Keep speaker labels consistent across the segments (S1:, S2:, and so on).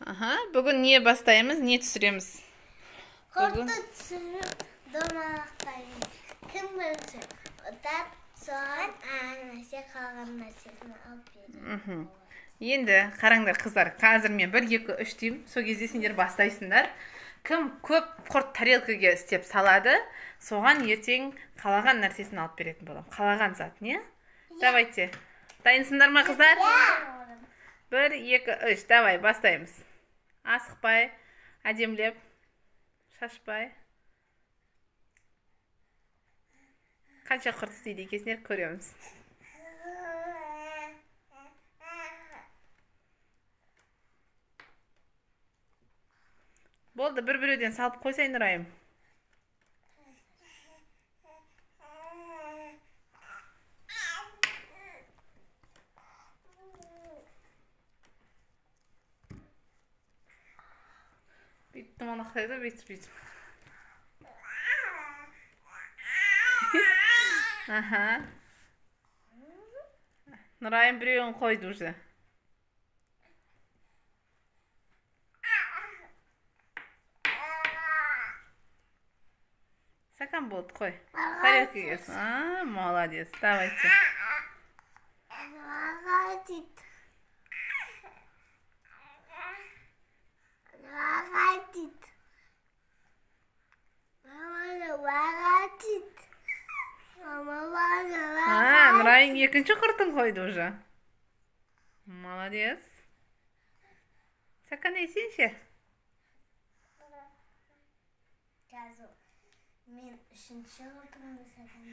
S1: Aha, bugün niye bastayımız, niye түсіреміз?
S2: Hortu түсіріп, домалақтаймыз. Кім бірінші ұтап, соған нәрсе қалған нәрсесін алып береді.
S1: Енді қараңдар қыздар, қазір мен 1, 2, 3 деймін, сол кезде сендер бастайсыңдар. Кім көп құрт тарелкаға істеп салады, соған ертең қалаған нәрсесін алып беретін болам. Қалаған зат, не? Давайте. Дайынсыңдар ма қыздар? 1, 2, 3, давай, бастаймыз. Асықпай, әдемлеп, шашпай. Қанша құрт істейді екенсіңдер көреміз. Болды, бір-біреуден салып қойсай Нұрайым. Büyüttüm anahtarı, büyüttüm. Aha. Nuray'ın bireyin koydu уже. Sakın болды, koy. Тарелка yiyorsun. Aa, молодец. Давайте. Нұрайың екінші құртын қойды уже. Молодец. Сәкән ейсенше.
S2: Мен үшінші құртымды сәкән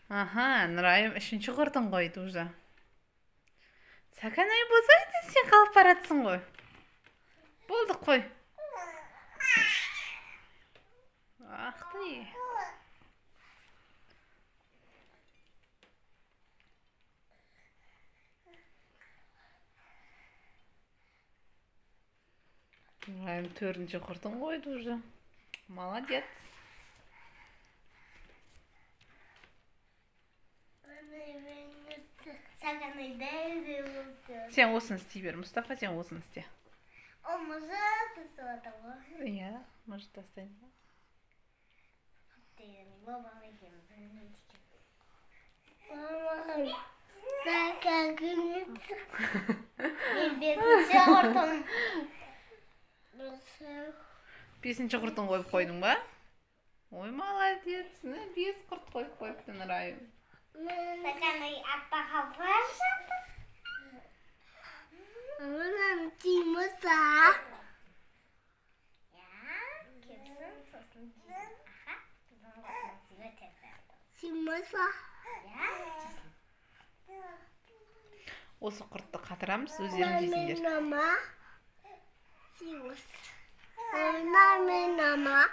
S1: Aha, Nurayым үшінші құртын қойды уже. Сәкән ай болсайды, сен қалып баратсың ғой. Болды, қой. Ақты. Нұрайым 4-ші құртын қойды уже. Молодец. Сен осыны істей бер, Мұстафа, сен осыны істе.
S2: О, мұжы тастауады ғой.
S1: Иә, мұжы тастайын.
S2: Мен 5-ші құртым.
S1: 5-ші құртын қойып қойдың ба? Ой, молодец, 5 құрт қойып қойыпты Нұрайым.
S2: Сәкән ай аппаға баршады. Мұнан тиміса. Кепсін, сосын тиміса. Біздің құтымызға тәтті. Тиміса.
S1: Осы құртты қатырамыз, өздерің жейсіңдер.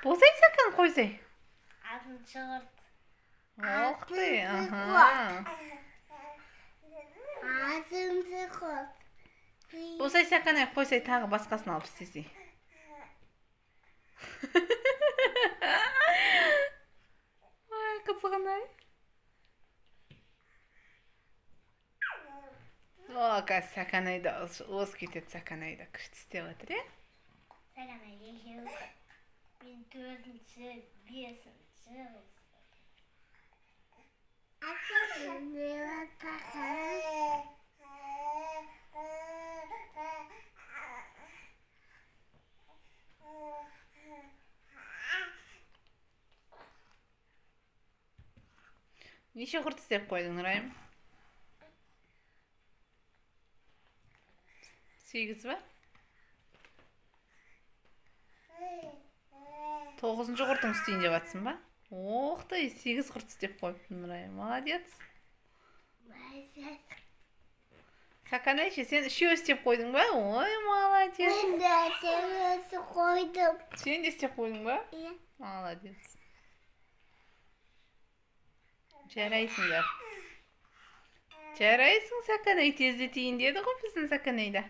S1: Болсай Сәкән қойсай.
S2: 6-ші құрт.
S1: Оқты, аха.
S2: 6-ші құрт.
S1: Болсай Сәкән ай қойсай тағы басқасын алып істесей. Ай, қызығын ай. О, қазір Сәкән айда осы кетеді, Сәкән айда күшті істеп отыр, е?
S2: Сәкән ай екеуі. Мен 4-ші, 5-ші.
S1: Неше құрт істеп қойдың, Нұрайым? 8 ба? 9-ші құртың істейін деп атсың ба? Оқты, 8 құрт істеп қойыпты Нұрайым. Молодец. Сәкән айше, сен 3 істеп қойдың ба? Ой, молодец.
S2: Мен де сен қойдым.
S1: Сен де істеп қойдың ба?
S2: Иә.
S1: Молодец. Жарайсыңдар. Жарайсың, Саканай, тездетейін деді ғой біздің Саканайда.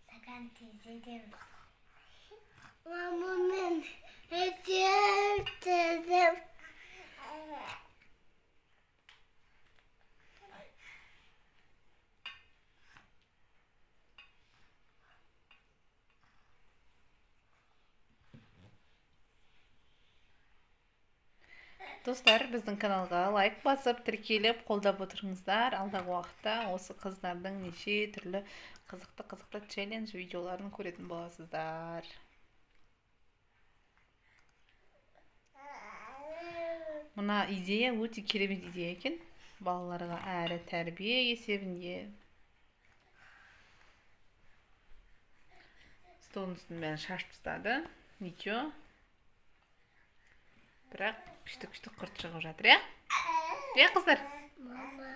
S2: Сакан тездетеміз. Мама, мен тездетем.
S1: Достар, біздің каналға лайк басып, тіркеліп, қолдап отырыңыздар. Алдағы уақытта осы қыздардың неше түрлі қызықты челлендж видеоларын көретін боласыздар. Мына идея өте керемет идея екен. Балаларға әрі тәрбие есебінде. Столдың үстін бәрін шашып тастады. Ничего. Бірақ күшті құрт шығып жатыр, я? Я, қыздар?
S2: Мама.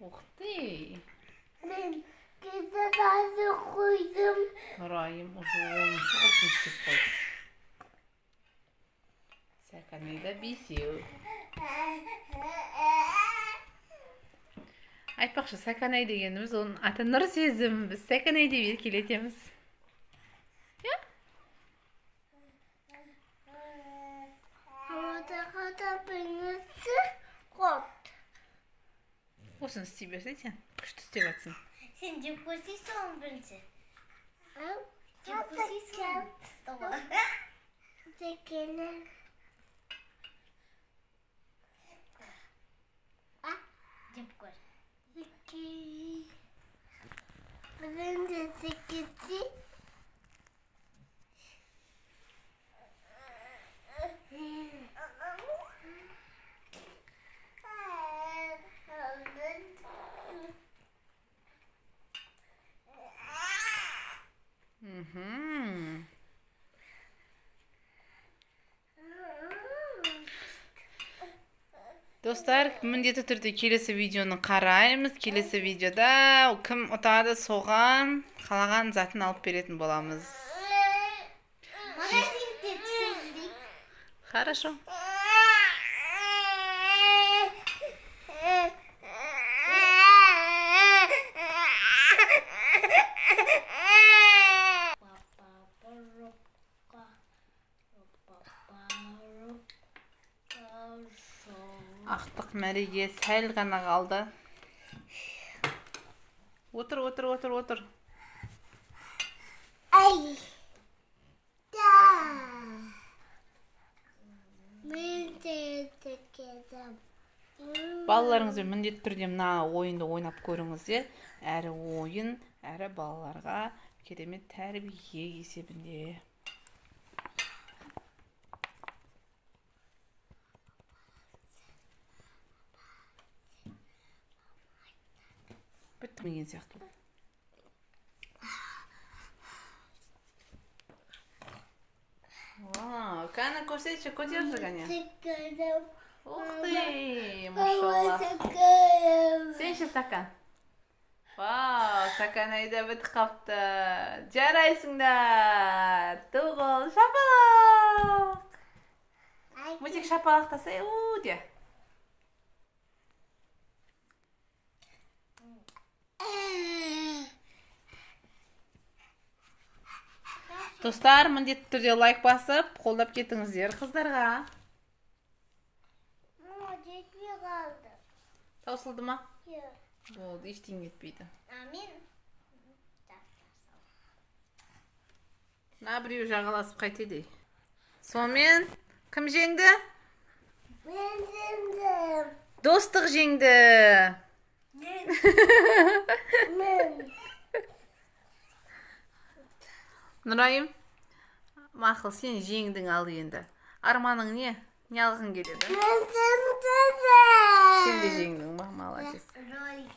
S1: Ух ты!
S2: Мен кейді тазы қойдым.
S1: Нұрайым, уже 10-шы құртын істеп қойды. Саканайда бесеу. Айтпақшы, Саканай дегеніміз, оның аты Нұр Сезім. Біз Саканай деп еркелетеміз. Осыны істей берсе сен, күшті істеп жатсың.
S2: Сен жеп көрсейсің оны бірінші. Жеп көрсейсің столға. Секені. Жеп көр. Секені. Бірін де секені.
S1: Достар, міндетті түрде келесі видеоны қараймыз. Келесі видеода кім ұтады соған қалаған затын алып беретін боламыз. Хорошо. Ақтық мәреге сәл ғана қалды. Отыр.
S2: Ай! Да! Мен текедім.
S1: Балаларыңызбен міндетті түрде мына ойынды ойнап көріңіздер. Әрі ойын, әрі балаларға керемет тәрбие есебінде. Біттімеген сияқты. Вау, қана көрсетші, көтер жүргене.
S2: Текедім.
S1: Ух ты, машалла. Сен ше Сакан. Вау, Саканайда бітіп қапты. Жарайсыңдар. Туғыл, шапалақ. Музик шапалақтасай, де. Достар, міндетті түрде лайк басып, қолдап кетіңіздер қыздарға.
S2: Жетпей қалды.
S1: Таусылды ма?
S2: Жоқ.
S1: Болды, ештеңе етпейді.
S2: Амин.
S1: На біреу жағаласып қайтеді. Сонымен, кім жеңді?
S2: Мен жеңдім.
S1: Достық жеңді.
S2: Мен.
S1: Нұрайым, мақыл, сен жеңдің ал енді. Арманың не? Не алғың келеді?
S2: Мен жеңдім.
S1: Сен де жеңдің ба? Молодец.
S2: Ролик.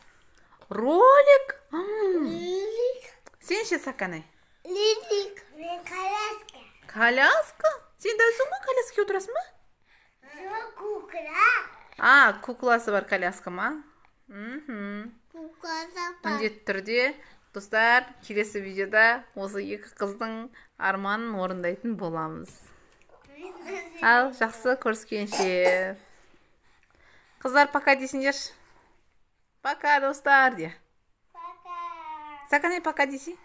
S1: Ролик?
S2: Лилик.
S1: Сен ше Саканай?
S2: Лилик. Мен коляска.
S1: Коляска? Сен дәусің ба? Коляскаға отырасың ба?
S2: Жоқ, кукла.
S1: Кукласы бар коляска ма?
S2: Кукласы бар.
S1: Міндетті түрде, достар, келесі видеода осы екі қыздың арманын орындайтын боламыз. Ал, жақсы көріскенше. Қыздар пока дейсіңдер. Пока достар де.
S2: Пока.
S1: Саканай пока дейсің.